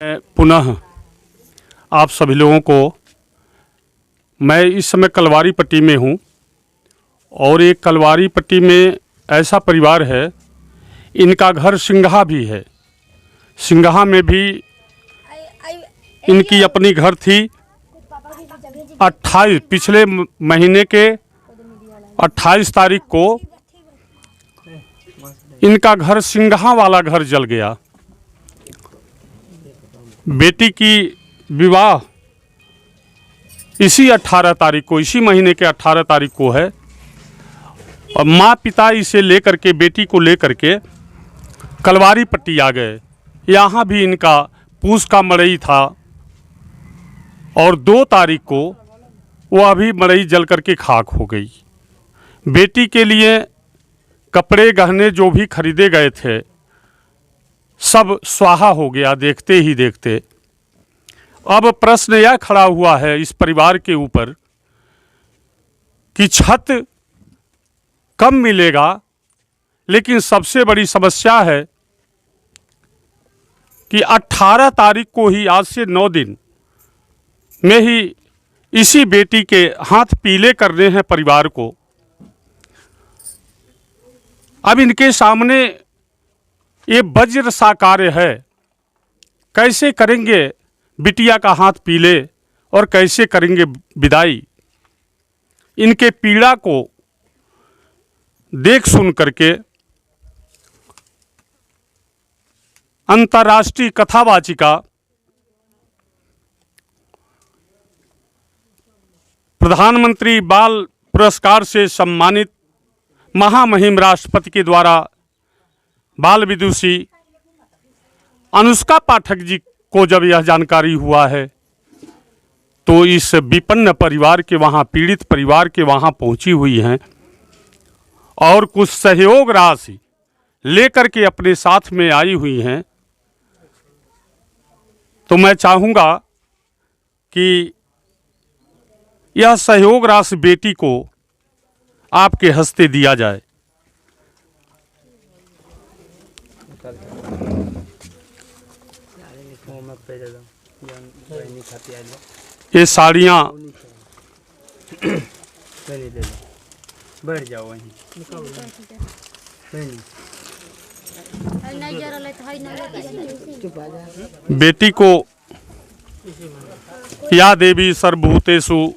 पुनः आप सभी लोगों को, मैं इस समय कलवारी पट्टी में हूँ और एक कलवारी पट्टी में ऐसा परिवार है, इनका घर सिंघा भी है। सिंघा में भी इनकी अपनी घर थी। 28 पिछले महीने के 28 तारीख को इनका घर सिंघा वाला घर जल गया। बेटी की विवाह इसी 18 तारीख को, इसी महीने के 18 तारीख को है और माँ पिता इसे लेकर के, बेटी को लेकर के कलवारी पट्टी आ गए। यहाँ भी इनका पूस का मड़ई था और 2 तारीख को वह भी मड़ई जल करके खाक हो गई। बेटी के लिए कपड़े गहने जो भी खरीदे गए थे सब स्वाहा हो गया देखते ही देखते। अब प्रश्न यह खड़ा हुआ है इस परिवार के ऊपर कि छत कब मिलेगा, लेकिन सबसे बड़ी समस्या है कि 18 तारीख को ही, आज से 9 दिन में ही इसी बेटी के हाथ पीले करने हैं परिवार को। अब इनके सामने ये वज्र सा कार्य है, कैसे करेंगे बिटिया का हाथ पीले और कैसे करेंगे विदाई। इनके पीड़ा को देख सुन करके अंतर्राष्ट्रीय कथावाचिका प्रधानमंत्री बाल पुरस्कार से सम्मानित महामहिम राष्ट्रपति के द्वारा बाल विदुषी अनुष्का पाठक जी को जब यह जानकारी हुआ है तो इस विपन्न परिवार के वहाँ, पीड़ित परिवार के वहाँ पहुँची हुई हैं और कुछ सहयोग राशि लेकर के अपने साथ में आई हुई हैं। तो मैं चाहूँगा कि यह सहयोग राशि बेटी को आपके हस्ते दिया जाए। ये साड़ियाँ बैठ जाओ वहीं। बेटी को या देवी सर्वभूतेषु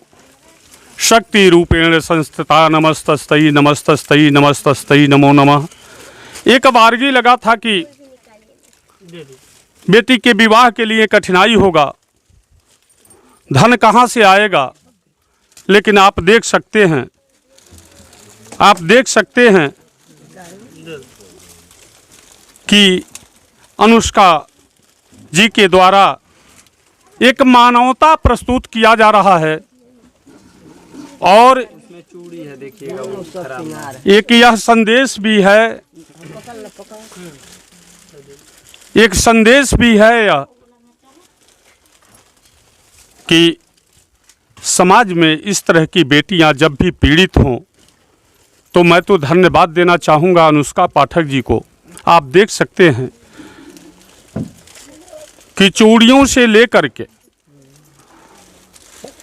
शक्ति रूपेण संस्थिता नमस्तस्तई नमस्तस्तई नमस्तस्तई नमो नमः। एक बारगी लगा था कि बेटी के विवाह के लिए कठिनाई होगा, धन कहाँ से आएगा, लेकिन आप देख सकते हैं कि अनुष्का जी के द्वारा एक मानवता प्रस्तुत किया जा रहा है और उसमें चूड़ी है, देखिएगा वो खराब। एक यह संदेश भी है, एक संदेश भी है यह कि समाज में इस तरह की बेटियां जब भी पीड़ित हों तो मैं तो धन्यवाद देना चाहूँगा अनुष्का पाठक जी को। आप देख सकते हैं कि चूड़ियों से लेकर के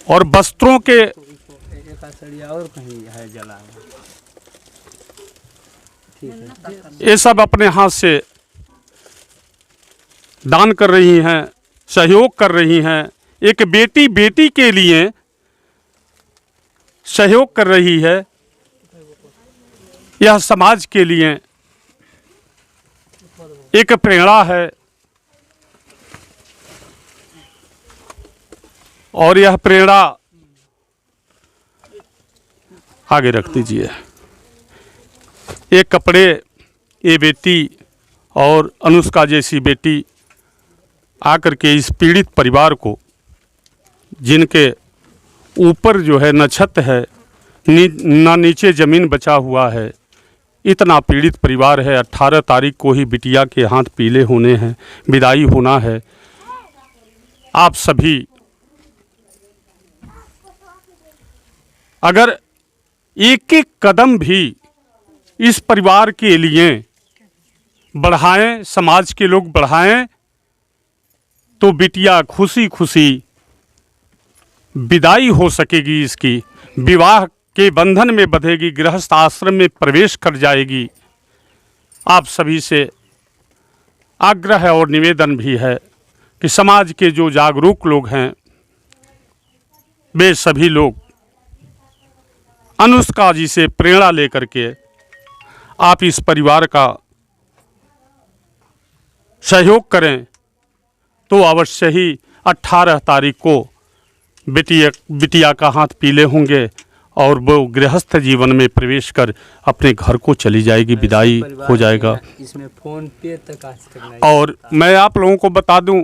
और वस्त्रों के और कहीं है जला है। ठीक है, ये सब अपने हाथ से दान कर रही हैं, सहयोग कर रही हैं। एक बेटी के लिए सहयोग कर रही है, यह समाज के लिए एक प्रेरणा है और यह प्रेरणा आगे रख दीजिए। ये कपड़े ये बेटी और अनुष्का जैसी बेटी आकर के इस पीड़ित परिवार को, जिनके ऊपर जो है न छत है न नीचे ज़मीन बचा हुआ है, इतना पीड़ित परिवार है। 18 तारीख को ही बिटिया के हाथ पीले होने हैं, विदाई होना है। आप सभी अगर एक एक कदम भी इस परिवार के लिए बढ़ाएं, समाज के लोग बढ़ाएं, तो बिटिया खुशी खुशी विदाई हो सकेगी, इसकी विवाह के बंधन में बंधेगी, गृहस्थ आश्रम में प्रवेश कर जाएगी। आप सभी से आग्रह और निवेदन भी है कि समाज के जो जागरूक लोग हैं वे सभी लोग अनुष्का जी से प्रेरणा लेकर के आप इस परिवार का सहयोग करें, तो अवश्य ही 18 तारीख को बिटिया का हाथ पीले होंगे और वो गृहस्थ जीवन में प्रवेश कर अपने घर को चली जाएगी, विदाई हो जाएगा। इसमें फोन पे तक आज तक नहीं। और मैं आप लोगों को बता दूं,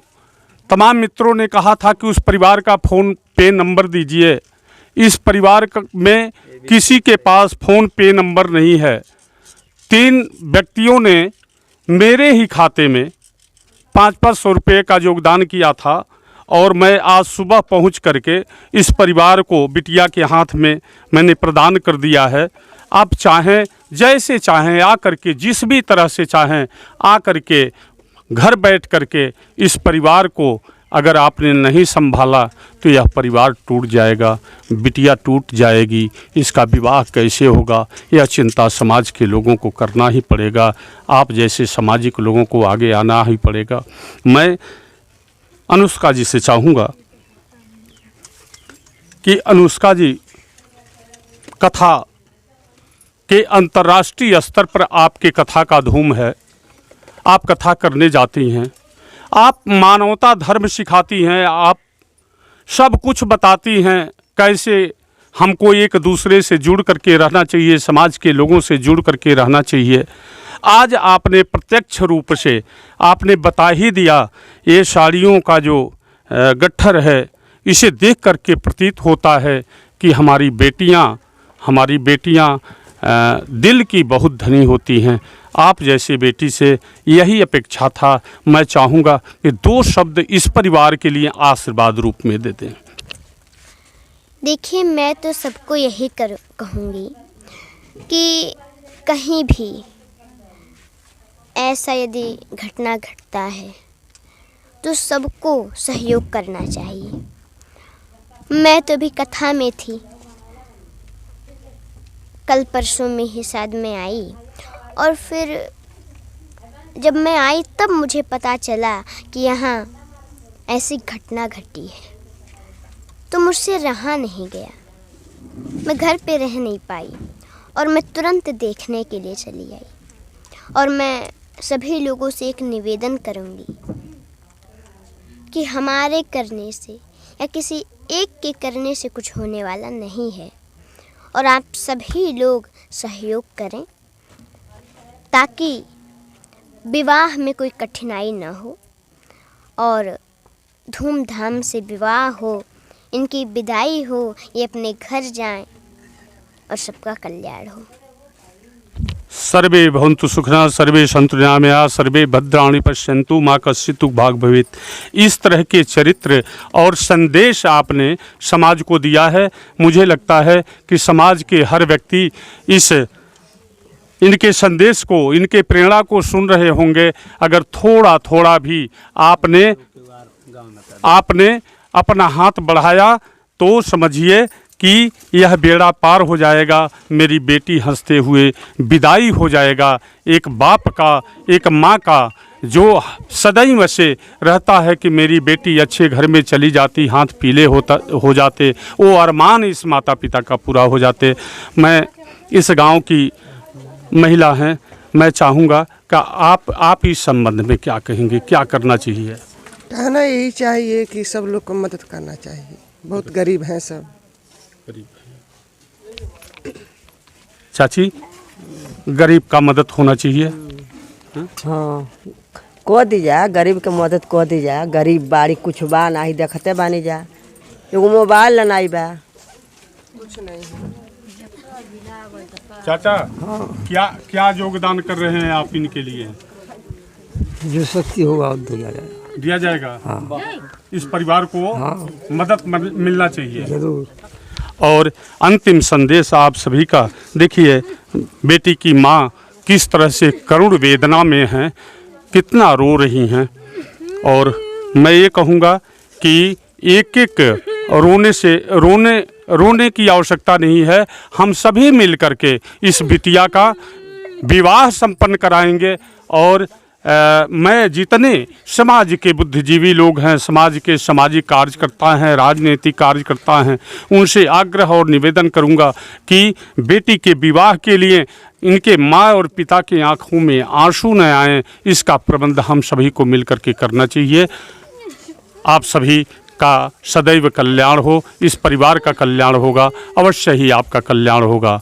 तमाम मित्रों ने कहा था कि उस परिवार का फ़ोन पे नंबर दीजिए। इस परिवार में किसी के पास फ़ोन पे नंबर नहीं है। 3 व्यक्तियों ने मेरे ही खाते में 500 रुपये का योगदान किया था और मैं आज सुबह पहुंच करके इस परिवार को बिटिया के हाथ में मैंने प्रदान कर दिया है। आप चाहें, जैसे चाहें आ करके, जिस भी तरह से चाहें आ करके घर बैठ करके इस परिवार को अगर आपने नहीं संभाला तो यह परिवार टूट जाएगा, बिटिया टूट जाएगी। इसका विवाह कैसे होगा, यह चिंता समाज के लोगों को करना ही पड़ेगा। आप जैसे सामाजिक लोगों को आगे आना ही पड़ेगा। मैं अनुष्का जी से चाहूँगा कि अनुष्का जी, कथा के अंतर्राष्ट्रीय स्तर पर आपके कथा का धूम है। आप कथा करने जाती हैं, आप मानवता धर्म सिखाती हैं, आप सब कुछ बताती हैं कैसे हमको एक दूसरे से जुड़ करके रहना चाहिए, समाज के लोगों से जुड़ करके रहना चाहिए। आज आपने प्रत्यक्ष रूप से आपने बता ही दिया। ये साड़ियों का जो गट्ठर है, इसे देख करके प्रतीत होता है कि हमारी बेटियां दिल की बहुत धनी होती हैं। आप जैसे बेटी से यही अपेक्षा था। मैं चाहूँगा कि 2 शब्द इस परिवार के लिए आशीर्वाद रूप में दे दें। देखिए, मैं तो सबको यही कहूँगी कि कहीं भी ऐसा यदि घटना घटता है तो सबको सहयोग करना चाहिए। मैं तो भी कथा में थी, कल परसों में ही शायद मैं आई, और फिर जब मैं आई तब मुझे पता चला कि यहाँ ऐसी घटना घटी है, तो मुझसे रहा नहीं गया। मैं घर पे रह नहीं पाई और मैं तुरंत देखने के लिए चली आई। और मैं सभी लोगों से एक निवेदन करूँगी कि हमारे करने से या किसी एक के करने से कुछ होने वाला नहीं है, और आप सभी लोग सहयोग करें ताकि विवाह में कोई कठिनाई न हो और धूमधाम से विवाह हो, इनकी विदाई हो, ये अपने घर जाएं और सबका कल्याण हो। सर्वे भवन्तु सुखिनः, सर्वे सन्तु निरामया, सर्वे भद्राणि पश्यन्तु, माँ कश्चित् भाग भवेत्। इस तरह के चरित्र और संदेश आपने समाज को दिया है। मुझे लगता है कि समाज के हर व्यक्ति इनके संदेश को, इनके प्रेरणा को सुन रहे होंगे। अगर थोड़ा थोड़ा भी आपने अपना हाथ बढ़ाया तो समझिए कि यह बेड़ा पार हो जाएगा। मेरी बेटी हंसते हुए विदाई हो जाएगा। एक बाप का, एक माँ का जो सदैव से रहता है कि मेरी बेटी अच्छे घर में चली जाती, हाथ पीले हो जाते, वो अरमान इस माता पिता का पूरा हो जाते। मैं इस गांव की महिला हैं, मैं चाहूँगा कि आप इस संबंध में क्या कहेंगे, क्या करना चाहिए? कहना यही चाहिए कि सब लोग को मदद करना चाहिए। बहुत गरीब हैं सब। चाची, गरीब का मदद होना चाहिए। हाँ, को दी जा, गरीब के मदद को दी जा। गरीब बाड़ी कुछ बा नहीं, देखते बानी जा, एगो मोबाइल लनाई बा, कुछ नहीं। चाचा, हाँ। क्या योगदान कर रहे हैं आप इनके लिए? जो शक्ति होगा दिया जाएगा। हाँ। इस परिवार को हाँ। मदद मिलना चाहिए जरूर। और अंतिम संदेश आप सभी का, देखिए बेटी की माँ किस तरह से करुण वेदना में हैं, कितना रो रही हैं, और मैं ये कहूँगा कि एक एक रोने की आवश्यकता नहीं है। हम सभी मिल करके इस बिटिया का विवाह संपन्न कराएंगे। और मैं जितने समाज के बुद्धिजीवी लोग हैं, समाज के सामाजिक कार्यकर्ता हैं, राजनीतिक कार्यकर्ता हैं, उनसे आग्रह और निवेदन करूंगा कि बेटी के विवाह के लिए इनके माँ और पिता की आंखों में आंसू न आएं, इसका प्रबंध हम सभी को मिल करके करना चाहिए। आप सभी का सदैव कल्याण हो, इस परिवार का कल्याण होगा, अवश्य ही आपका कल्याण होगा।